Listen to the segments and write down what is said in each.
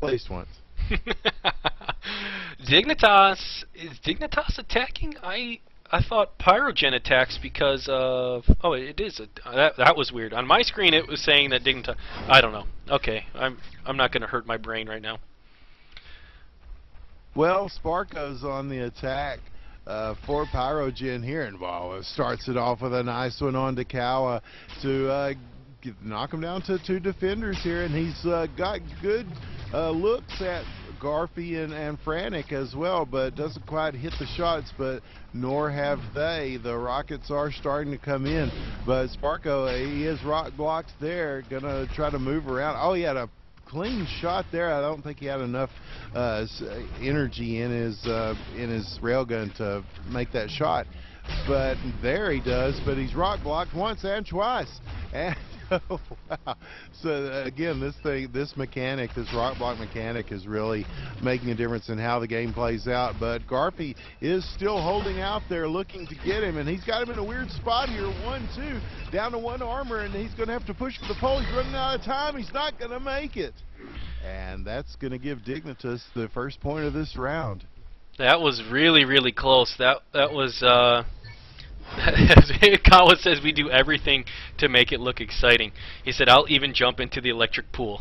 At least once. Dignitas, is Dignitas attacking? I thought PyRoGEN attacks because of, oh, it is that was weird. On my screen it was saying that Dignitas, I don't know. Okay, I'm not going to hurt my brain right now. Well, Sparko's on the attack for PyRoGEN here, and starts it off with a nice one on to Kawa to knock him down to two defenders here, and he's got good looks at Garpy and Frantic as well, but doesn't quite hit the shots, but nor have they. The rockets are starting to come in, but Sparko, he is rock blocked there, gonna try to move around. Oh, he had a clean shot there. I don't think he had enough energy in his railgun to make that shot, but there he does. But he's rock blocked once and twice, and oh, wow. So again, this mechanic, this rock block mechanic, is really making a difference in how the game plays out. But Garpy is still holding out there, looking to get him, and he's got him in a weird spot here. 1-2, down to 1 armor, and he's going to have to push for the pole. He's running out of time. He's not going to make it, and that's going to give Dignitas the first point of this round. That was really, really close. That was. Kawa says we do everything to make it look exciting. He said, I'll even jump into the electric pool.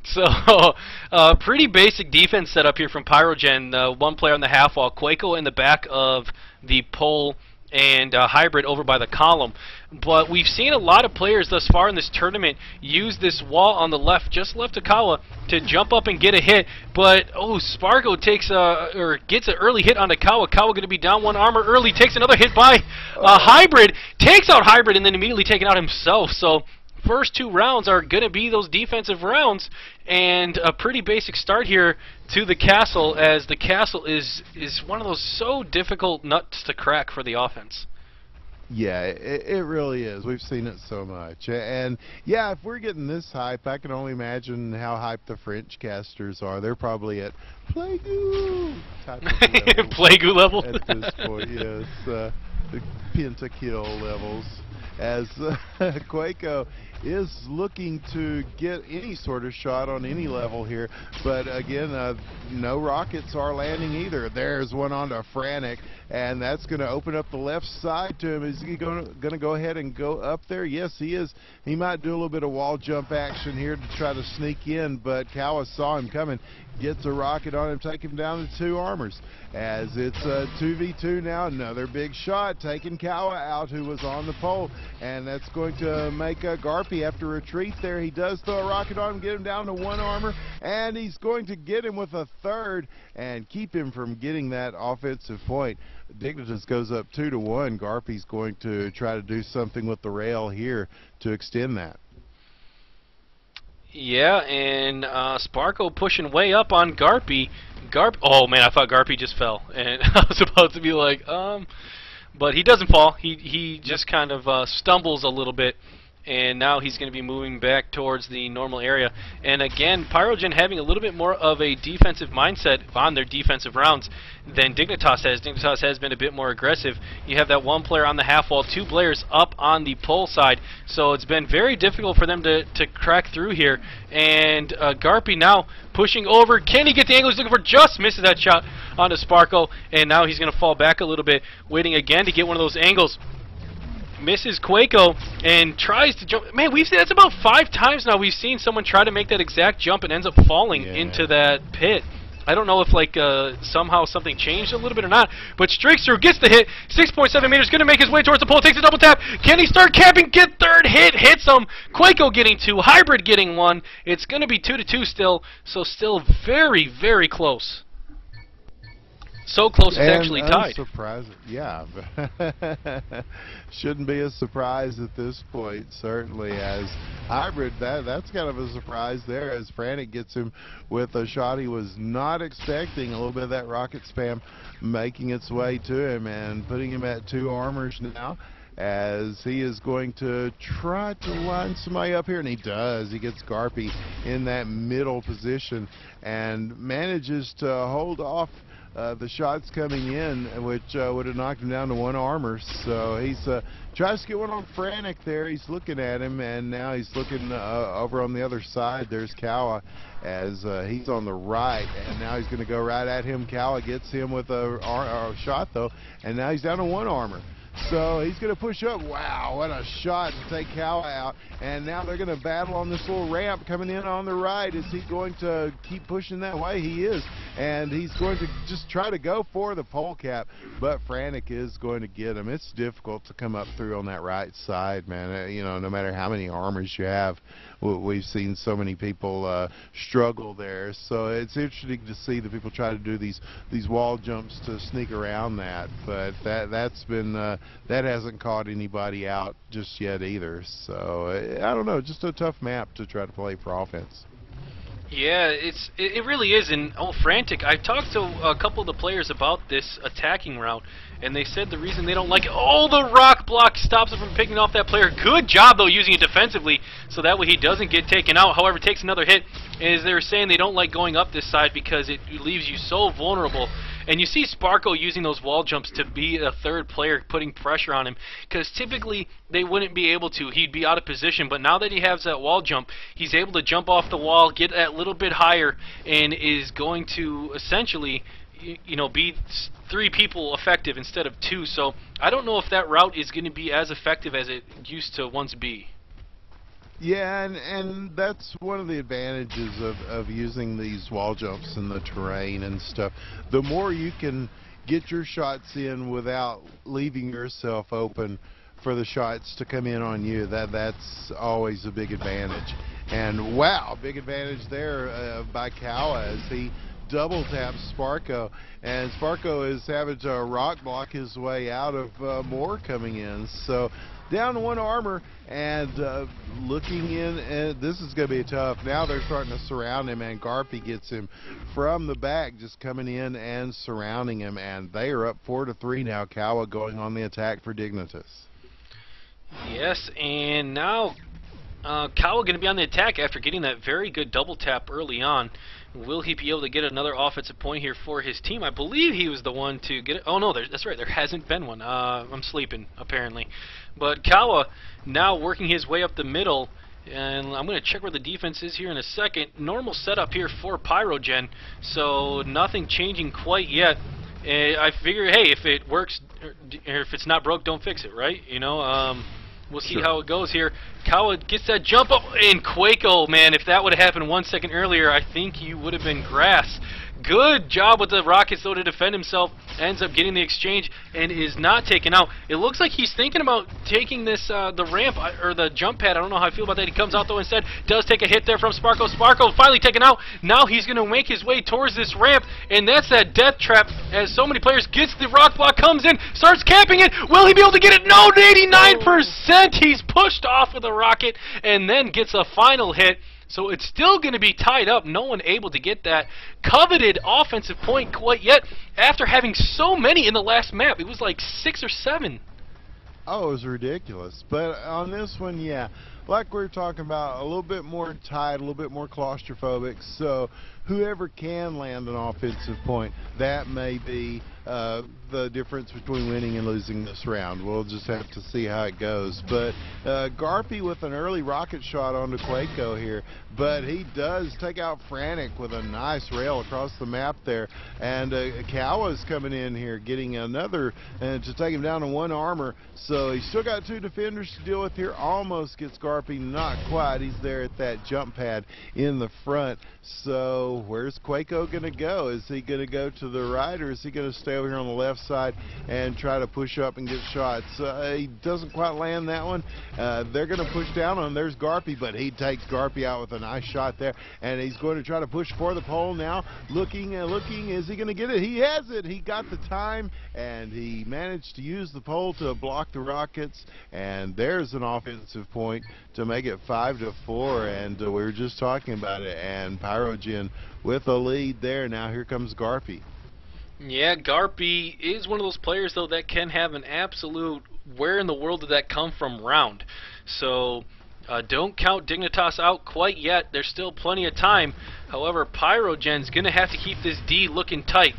So pretty basic defense setup here from PyRoGEN. One player on the half wall, Quaco in the back of the pole, and Hybrid over by the column. But we've seen a lot of players thus far in this tournament use this wall on the left, just left of Kawa, to jump up and get a hit. But oh, Sparko takes gets an early hit onto Kawa. Kawa going to be down 1 armor early, takes another hit by Hybrid, takes out Hybrid, and then immediately taking out himself. So first 2 rounds are going to be those defensive rounds, and a pretty basic start here to the castle, as the castle is one of those so difficult nuts to crack for the offense. Yeah, it really is. We've seen it so much. And yeah, if we're getting this hype, I can only imagine how hyped the French casters are. They're probably at Playgoo type of level. Playgoo level? At this point, yes. The pentakill levels. As Quaco is looking to get any sort of shot on any level here, but again, no rockets are landing either. There's one onto Frantic, and that's going to open up the left side to him. Is he going to go ahead and go up there? Yes, he is. He might do a little bit of wall jump action here to try to sneak in, but Kawa saw him coming, gets a rocket on him, take him down to 2 armors. As it's 2v2 now, another big shot, taking Kawa out, who was on the pole, and that's going to make Garpy have to retreat there. He does throw a rocket on him, get him down to 1 armor, and he's going to get him with a 3rd and keep him from getting that offensive point. Dignitas goes up 2-1. Garpy's going to try to do something with the rail here to extend that. Yeah, and Sparko pushing way up on Garpy. Oh man, I thought Garpy just fell, and I was about to be like, but he doesn't fall. He just kind of stumbles a little bit, and now he's going to be moving back towards the normal area. And again, PyRoGEN having a little bit more of a defensive mindset on their defensive rounds than Dignitas has. Dignitas has been a bit more aggressive. You have that 1 player on the half wall, 2 players up on the pole side, so it's been very difficult for them to crack through here. And Garpy now pushing over. Can he get the angle he's looking for? Just misses that shot onto Sparko, and now he's going to fall back a little bit, waiting again to get one of those angles. Misses Quaco and tries to jump. Man, we've seen that's about 5 times now we've seen someone try to make that exact jump and ends up falling into that pit. I don't know if like somehow something changed a little bit or not, but streaks through, gets the hit, 6.7 meters, going to make his way towards the pole, takes a double tap. Can he start capping? Get 3rd hit, hits him. Quaco getting 2, Hybrid getting 1. It's going to be 2-2 still, so still very, very close. So close it's actually tied. Unsurprising, yeah. Shouldn't be a surprise at this point, certainly, as Hybrid, that's kind of a surprise there, as Frantic gets him with a shot he was not expecting. A little bit of that rocket spam making its way to him and putting him at 2 armors now, as he is going to try to line somebody up here, and he does. He gets Garpy in that middle position and manages to hold off the shots coming in, which would have knocked him down to 1 armor. So he's tries to get one on Frantic there. He's looking at him, and now he's looking over on the other side. There's Kawa as he's on the right, and now he's going to go right at him. Kawa gets him with a shot, though, and now he's down to 1 armor. So he's going to push up. Wow, what a shot to take Kawa out. And now they're going to battle on this little ramp coming in on the right. Is he going to keep pushing that way? He is. And he's going to just try to go for the pole cap. But Frantic is going to get him. It's difficult to come up through on that right side, man. You know, no matter how many armors you have, we've seen so many people struggle there. So it's interesting to see the people try to do these wall jumps to sneak around that. But that's been that hasn't caught anybody out just yet either. So I don't know, just a tough map to try to play for offense. Yeah, it really is. And Frantic, I've talked to a couple of the players about this attacking route, and they said the reason they don't like it, the rock block stops it from picking off that player. Good job though using it defensively, so that way he doesn't get taken out. However, takes another hit. Is they're saying they don't like going up this side because it leaves you so vulnerable. And you see Sparko using those wall jumps to be a third player, putting pressure on him, because typically they wouldn't be able to. He'd be out of position, but now that he has that wall jump, he's able to jump off the wall, get that little bit higher, and is going to essentially, you know, be 3 people effective instead of 2. So I don't know if that route is going to be as effective as it used to once be. Yeah, and that's one of the advantages of using these wall jumps in the terrain and stuff. The more you can get your shots in without leaving yourself open for the shots to come in on you, that's always a big advantage. And wow, big advantage there by Kawa as he double taps Sparko, and Sparko is having to rock block his way out of more coming in. So down to 1 armor, and looking in, and this is going to be tough. Now they're starting to surround him, and Garpy gets him from the back, just coming in and surrounding him, and they are up 4-3 now. Kawa going on the attack for Dignitas. Yes, and now Kawa going to be on the attack after getting that very good double tap early on. Will he be able to get another offensive point here for his team? I believe he was the one to get it. Oh no, that's right, there hasn't been one. I'm sleeping apparently. But Kawa now working his way up the middle, and I'm going to check where the defense is here in a second. Normal setup here for PyRoGEN, so nothing changing quite yet. I figure, hey, if it works or if it's not broke, don't fix it, right? You know. We'll see how it goes here. Kawa gets that jump up, and Quako, man, if that would have happened 1 second earlier, I think you would have been grass. Good job with the Rockets, though, to defend himself. Ends up getting the exchange and is not taken out. It looks like he's thinking about taking this, the ramp, or the jump pad. I don't know how I feel about that. He comes out, though, instead. Does take a hit there from Sparko. Sparko finally taken out. Now he's going to make his way towards this ramp, and that's that death trap as so many players. Gets the rock block, comes in, starts camping it. Will he be able to get it? No, 89%. He's pushed off with a rocket and then gets a final hit. So it's still going to be tied up. No one able to get that coveted offensive point quite yet after having so many in the last map. It was like 6 or 7. Oh, it was ridiculous. But on this one, yeah, like we were talking about, a little bit more tight, a little bit more claustrophobic. So whoever can land an offensive point, that may be the difference between winning and losing this round. We'll just have to see how it goes. But Garpy with an early rocket shot onto Quako here, but he does take out Frantic with a nice rail across the map there. And Kawa's coming in here, getting another to take him down to 1 armor. So he's still got 2 defenders to deal with here. Almost gets Garpy, not quite. He's there at that jump pad in the front. So where's Quako going to go? Is he going to go to the right, or is he going to stay over here on the left side and try to push up and get shots? He doesn't quite land that one. They're going to push down on him. There's Garpy, but he takes Garpy out with a nice shot there, and he's going to try to push for the pole now. Looking, is he going to get it? He has it. He got the time, and he managed to use the pole to block the rockets, and there's an offensive point to make it 5-4, and we were just talking about it, and PyRoGEN with a lead there. Now here comes Garpy. Yeah, Garpy is one of those players, though, that can have an absolute where in the world did that come from round. So don't count Dignitas out quite yet. There's still plenty of time. However, PyRoGEN's going to have to keep this D looking tight.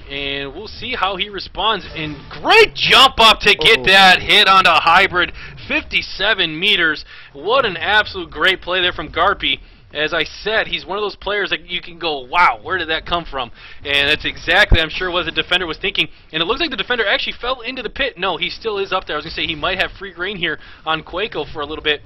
And we'll see how he responds. And great jump up to get that hit onto Hybrid. 57 meters. What an absolute great play there from Garpy. As I said, he's one of those players that you can go, wow, where did that come from? And that's exactly, I'm sure, what the defender was thinking. And it looks like the defender actually fell into the pit. No, he still is up there. I was going to say he might have free reign here on Quaco for a little bit,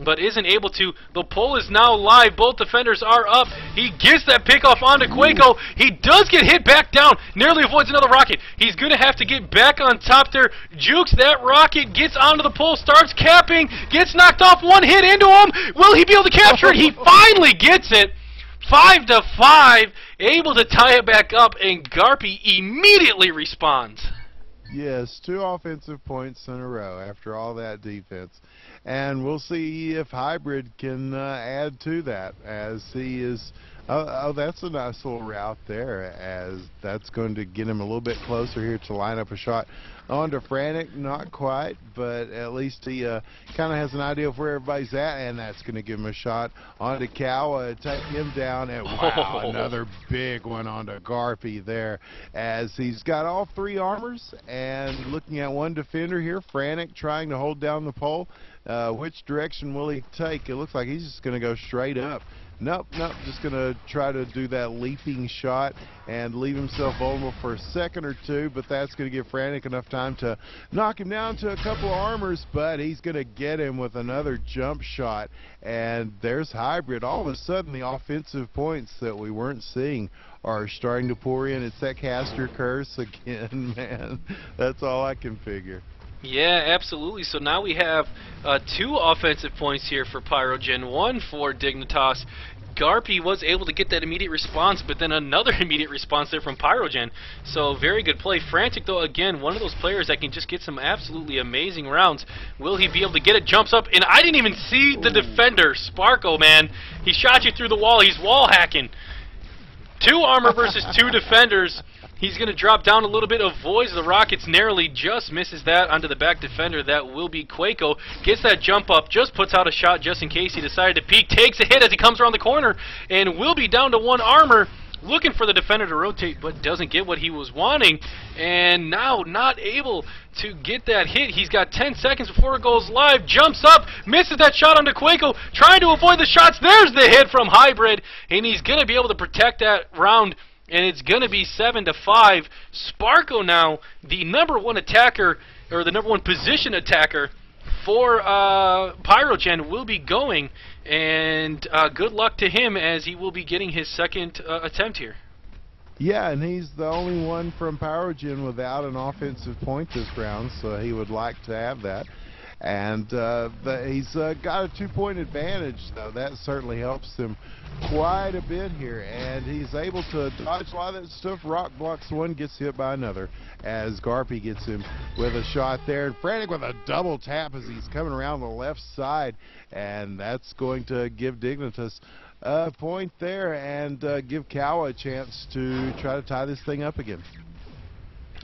but isn't able to. The pole is now live. Both defenders are up. He gets that pickoff onto Quaco. He does get hit back down. Nearly avoids another rocket. He's going to have to get back on top there. Jukes that rocket, gets onto the pole, starts capping, gets knocked off. One hit into him. Will he be able to capture it? He finally gets it. 5-5, able to tie it back up, and Garpy immediately responds. Yes, 2 offensive points in a row after all that defense. And we'll see if Hybrid can add to that, as he is... Oh, that's a nice little route there, as that's going to get him a little bit closer here to line up a shot onto Frantic. Not quite, but at least he kind of has an idea of where everybody's at, and that's going to give him a shot onto Kawa, take him down, and wow, another big one onto Garpy there, as he's got all 3 armors, and looking at one defender here, Frantic trying to hold down the pole. Which direction will he take? It looks like he's just going to go straight up. Nope, just going to try to do that leaping shot and leave himself vulnerable for a second or two, but that's going to give Frantic enough time to knock him down to a couple of armors, but he's going to get him with another jump shot, and there's Hybrid. All of a sudden, the offensive points that we weren't seeing are starting to pour in. It's that caster curse again, man. That's all I can figure. Yeah, absolutely. So now we have 2 offensive points here for PyRoGEN, 1 for Dignitas. Garpy was able to get that immediate response, but then another immediate response there from PyRoGEN. So very good play. Frantic, though, again, one of those players that can just get some absolutely amazing rounds. Will he be able to get it? Jumps up, and I didn't even see the defender. Sparko, man. He shot you through the wall. He's wall hacking. 2 armor versus 2 defenders. He's going to drop down a little bit, avoids the rockets narrowly, just misses that onto the back defender. That will be Quaco. Gets that jump up, just puts out a shot just in case he decided to peek. Takes a hit as he comes around the corner, and will be down to 1 armor. Looking for the defender to rotate, but doesn't get what he was wanting. And now not able to get that hit. He's got 10 seconds before it goes live. Jumps up, misses that shot onto Quaco, trying to avoid the shots. There's the hit from Hybrid, and he's going to be able to protect that round. And it's going to be 7-5. Sparko now, the #1 attacker, or the #1 position attacker for PyRoGEN, will be going. And good luck to him, as he will be getting his second attempt here. Yeah, and he's the only one from PyRoGEN without an offensive point this round, so he would like to have that. And he's got a 2-point advantage, though. That certainly helps him quite a bit here. And he's able to dodge a lot of that stuff. Rock blocks one, gets hit by another, as Garpy gets him with a shot there. And Frantic with a double tap as he's coming around the left side. And that's going to give Dignitas a point there, and give Kawa a chance to try to tie this thing up again.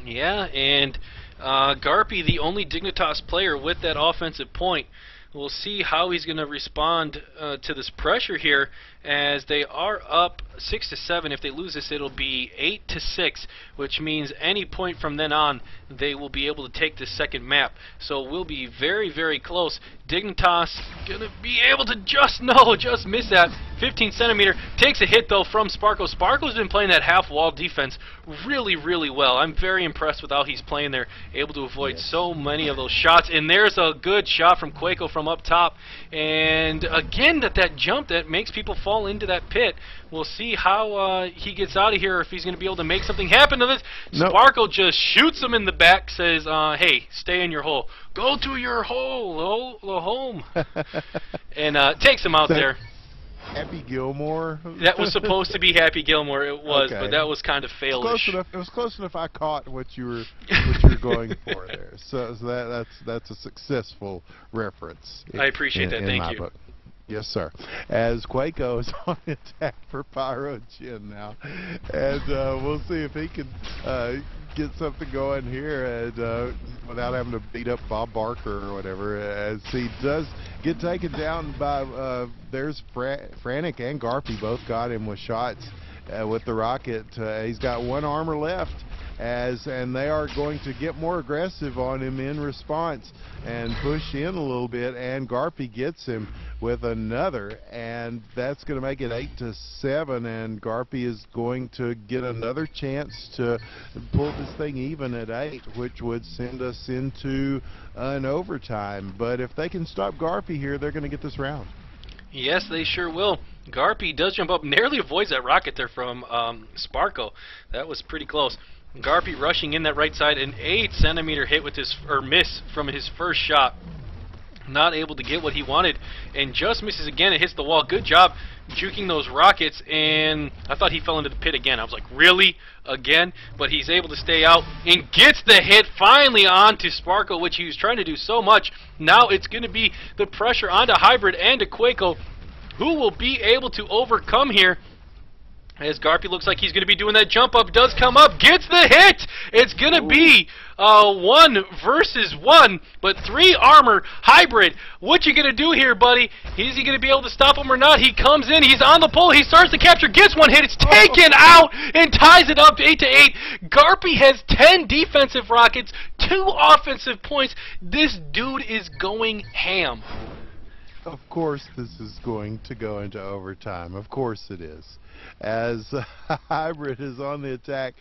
Yeah, and Garpy, the only Dignitas player with that offensive point. We'll see how he's going to respond to this pressure here, as they are up 6-7. If they lose this, it'll be 8-6, which means any point from then on, they will be able to take the second map. So we'll be very, very close. Dignitas gonna be able to just miss that 15 centimeter. Takes a hit though from Sparko. Sparko's been playing that half wall defense really, really well. I'm very impressed with how he's playing there, able to avoid so many of those shots. And there's a good shot from Quaco from up top. And again, that jump that makes people fall into that pit. We'll see how he gets out of here, if he's going to be able to make something happen to this. Nope. Sparko just shoots him in the back, says, hey, stay in your hole. Go to your hole, home. And takes him out there. Happy Gilmore? That was supposed to be Happy Gilmore, it was, okay. But that was kind of failish. It was close enough I caught what you were going for there. So that's a successful reference. I appreciate that, thank you. Book. Yes, sir. As Quaco is on attack for PyRoGEN now. And we'll see if he can get something going here, and without having to beat up Bob Barker or whatever, as he does get taken down by, there's Frantic and Garpy both got him with shots with the rocket. He's got 1 armor left, and they are going to get more aggressive on him in response and push in a little bit, and Garpy gets him with another, and that's going to make it 8-7, and Garpy is going to get another chance to pull this thing even at 8, which would send us into an overtime. But if they can stop Garpy here, they're going to get this round. Yes, they sure will. Garpy does jump up, narrowly avoids that rocket there from Sparko. That was pretty close. Garpy rushing in that right side, an 8-centimeter hit with his, or miss from his first shot. Not able to get what he wanted, and just misses again. It hits the wall. Good job juking those rockets, and I thought he fell into the pit again. I was like, really? Again? But he's able to stay out and gets the hit finally onto Sparko, which he was trying to do so much. Now it's going to be the pressure onto Hybrid and to Quako, who will be able to overcome here. As Garpy looks like he's going to be doing that jump up, does come up, gets the hit! It's going to be 1 versus 1, but 3 armor. Hybrid, what you going to do here, buddy? Is he going to be able to stop him or not? He comes in, he's on the pole, he starts to capture, gets one hit, it's taken out, and ties it up 8-8. Garpy has 10 defensive rockets, 2 offensive points. This dude is going ham. Of course this is going to go into overtime. Of course it is. As Hybrid is on the attack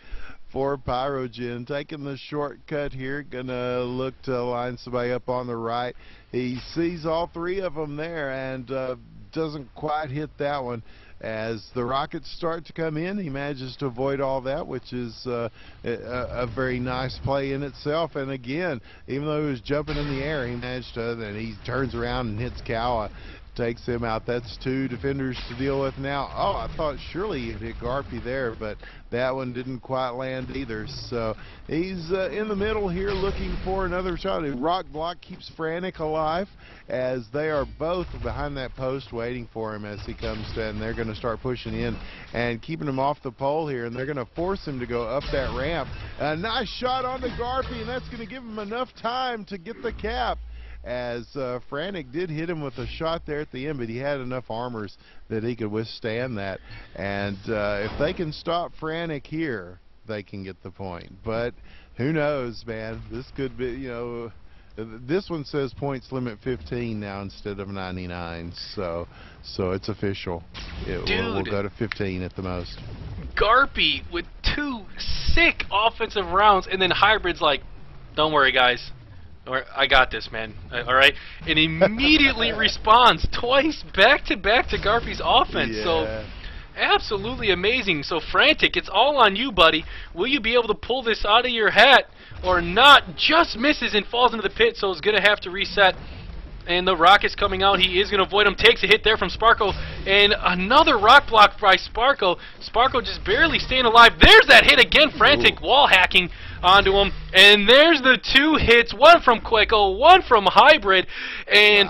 for PyRoGEN, taking the shortcut here, gonna look to line somebody up on the right. He sees all 3 of them there and doesn't quite hit that one. As the rockets start to come in, he manages to avoid all that, which is a very nice play in itself. And again, even though he was jumping in the air, he managed to, and he turns around and hits Kawa, takes him out. That's 2 defenders to deal with now. Oh, I thought surely he'd hit Garpy there, but that one didn't quite land either. So he's in the middle here looking for another shot. Rock Block keeps Frantic alive as they are both behind that post waiting for him as he comes to, and they're going to start pushing in and keeping him off the pole here, and they're going to force him to go up that ramp. A nice shot on the Garpy, and that's going to give him enough time to get the cap, as Frantic did hit him with a shot there at the end, but he had enough armors that he could withstand that. And if they can stop Frantic here, they can get the point. But who knows, man? This could be, you know, this one says points limit 15 now instead of 99, so it's official. We'll go to 15 at the most. Garpy with 2 sick offensive rounds, and then Hybrid's like, don't worry, guys. I got this, man. All right, and immediately responds twice back-to-back to Garpy's offense. Yeah. So absolutely amazing. So Frantic, it's all on you, buddy. Will you be able to pull this out of your hat or not? Just misses and falls into the pit, so it's going to have to reset. And the rocket's coming out. He is going to avoid him. Takes a hit there from Sparko. And another rock block by Sparko. Sparko just barely staying alive. There's that hit again. Frantic wall hacking onto him. And there's the 2 hits. One from Quako, one from Hybrid. And